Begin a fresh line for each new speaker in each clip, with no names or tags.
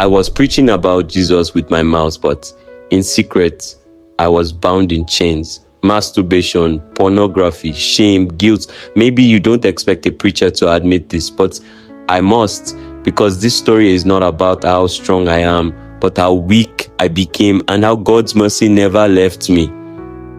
I was preaching about Jesus with my mouth, but in secret, I was bound in chains. Masturbation, pornography, shame, guilt. Maybe you don't expect a preacher to admit this, but I must, because this story is not about how strong I am, but how weak I became and how God's mercy never left me.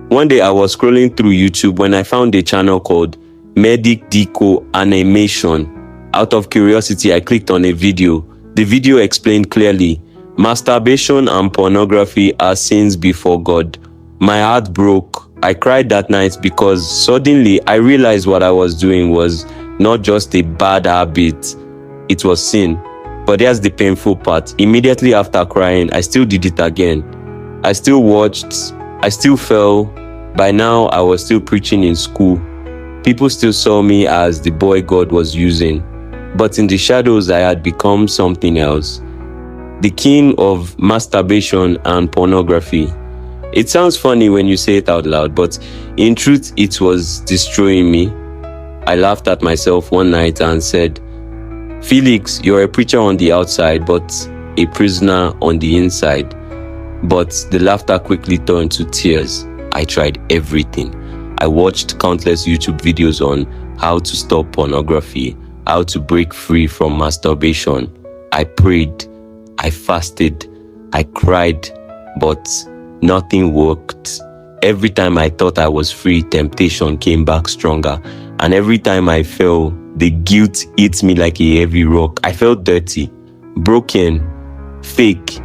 One day I was scrolling through YouTube when I found a channel called Medic Deco Animation. Out of curiosity, I clicked on a video. The video explained clearly, masturbation and pornography are sins before God. My heart broke. I cried that night because suddenly I realized what I was doing was not just a bad habit, it was sin. But here's the painful part. Immediately after crying, I still did it again. I still watched, I still fell. By now, I was still preaching in school. People still saw me as the boy God was using. But in the shadows, I had become something else. The king of masturbation and pornography. It sounds funny when you say it out loud, but in truth, it was destroying me. I laughed at myself one night and said, Felix, you're a preacher on the outside, but a prisoner on the inside. But the laughter quickly turned to tears. I tried everything. I watched countless YouTube videos on how to stop pornography, how to break free from masturbation. I prayed, I fasted, I cried, but nothing worked. Every time I thought I was free, temptation came back stronger. And every time I fell, the guilt hit me like a heavy rock. I felt dirty, broken, fake.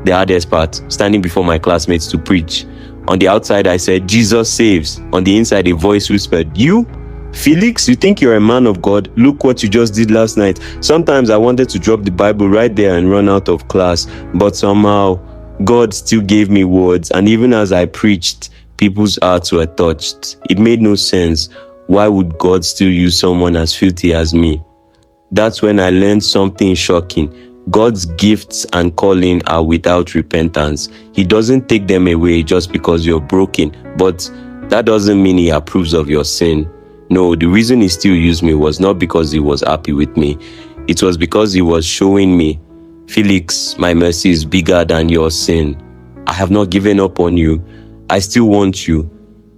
The hardest part, standing before my classmates to preach. On the outside, I said, Jesus saves. On the inside, a voice whispered, you? Felix, you think you're a man of God? Look what you just did last night. Sometimes I wanted to drop the Bible right there and run out of class, but somehow God still gave me words, and even as I preached, people's hearts were touched. It made no sense. Why would God still use someone as filthy as me? That's when I learned something shocking. God's gifts and calling are without repentance. He doesn't take them away just because you're broken, but that doesn't mean he approves of your sin. No, the reason he still used me was not because he was happy with me. It was because he was showing me, Felix, my mercy is bigger than your sin. I have not given up on you. I still want you,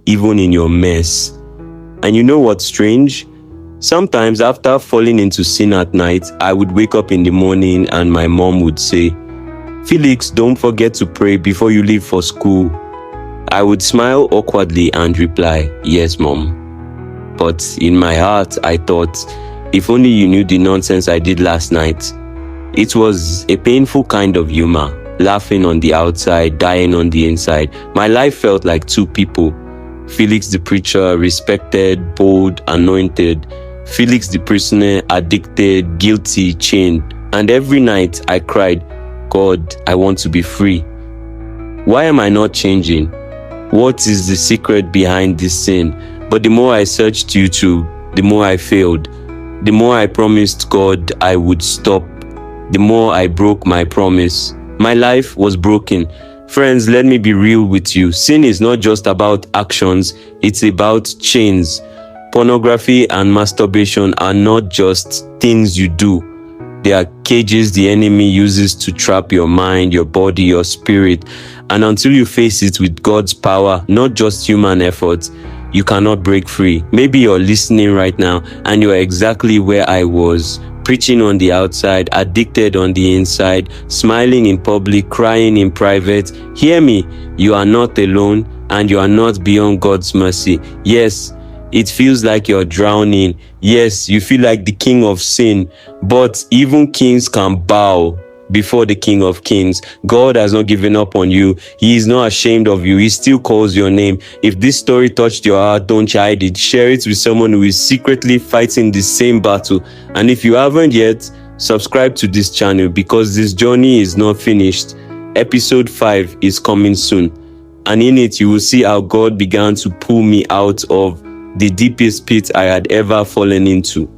even in your mess. And you know what's strange? Sometimes after falling into sin at night, I would wake up in the morning and my mom would say, Felix, don't forget to pray before you leave for school. I would smile awkwardly and reply, yes, mom. But in my heart, I thought, if only you knew the nonsense I did last night. It was a painful kind of humor, laughing on the outside, dying on the inside. My life felt like two people. Felix the preacher, respected, bold, anointed. Felix the prisoner, addicted, guilty, chained. And every night I cried, God, I want to be free. Why am I not changing? What is the secret behind this sin? But the more I searched YouTube, the more I failed. The more I promised God I would stop, the more I broke my promise. My life was broken. Friends, let me be real with you. Sin is not just about actions, it's about chains. Pornography and masturbation are not just things you do. They are cages the enemy uses to trap your mind, your body, your spirit. And until you face it with God's power, not just human efforts, you cannot break free. Maybe you're listening right now and you're exactly where I was. Preaching on the outside, addicted on the inside, smiling in public, crying in private. Hear me, you are not alone and you are not beyond God's mercy. Yes, it feels like you're drowning. Yes, you feel like the king of sin, but even kings can bow before the King of Kings. God has not given up on you. He is not ashamed of you. He still calls your name. If this story touched your heart, don't hide it. Share it with someone who is secretly fighting the same battle. And if you haven't yet, subscribe to this channel because this journey is not finished. Episode 5 is coming soon. And in it, you will see how God began to pull me out of the deepest pit I had ever fallen into.